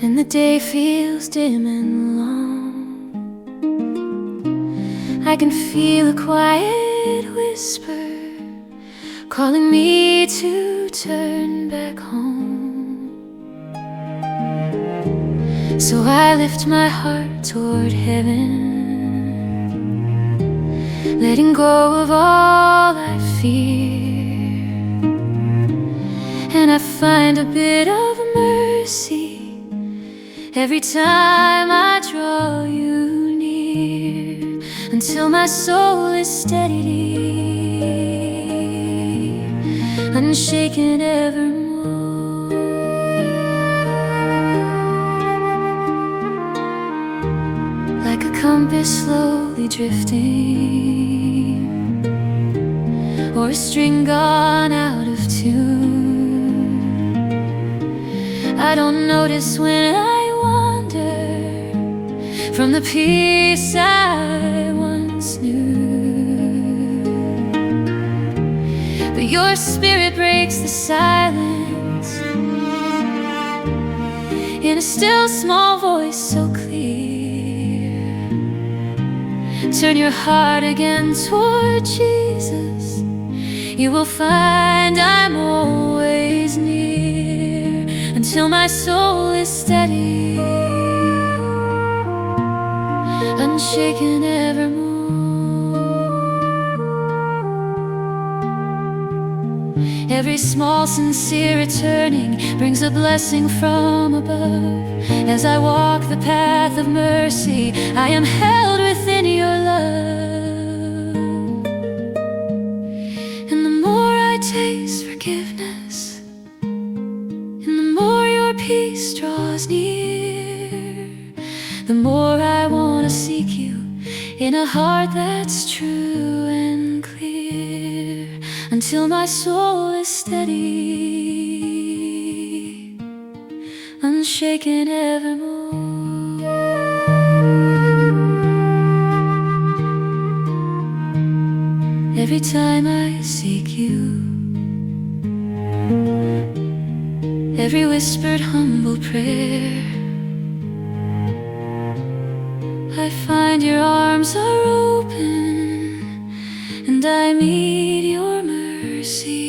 and the day feels dim and long. I can feel a quiet whisper calling me to turn back home. So I lift my heart toward heaven, letting go of all I fear, and I find a bit of mercy every time I draw you near, until my soul is steady, unshaken evermore. Like a compass slowly drifting, or a string gone out of tune, I don't notice when I wander from the peace I once knew. But your spirit breaks the silence in a still small voice so clear. Turn your heart again toward Jesus, you will find I'm always near, until my soul is steady, unshaken evermore. Every small sincere returning brings a blessing from above. As I walk the path of mercy, I am held within your love. And the more I taste forgiveness, and the more your peace draws near, the more I want to seek you in a heart that's true and clear, until my soul is steady, unshaken evermore. Every time I seek you, every whispered humble prayer, I find your arms are open, and I meet your mercy.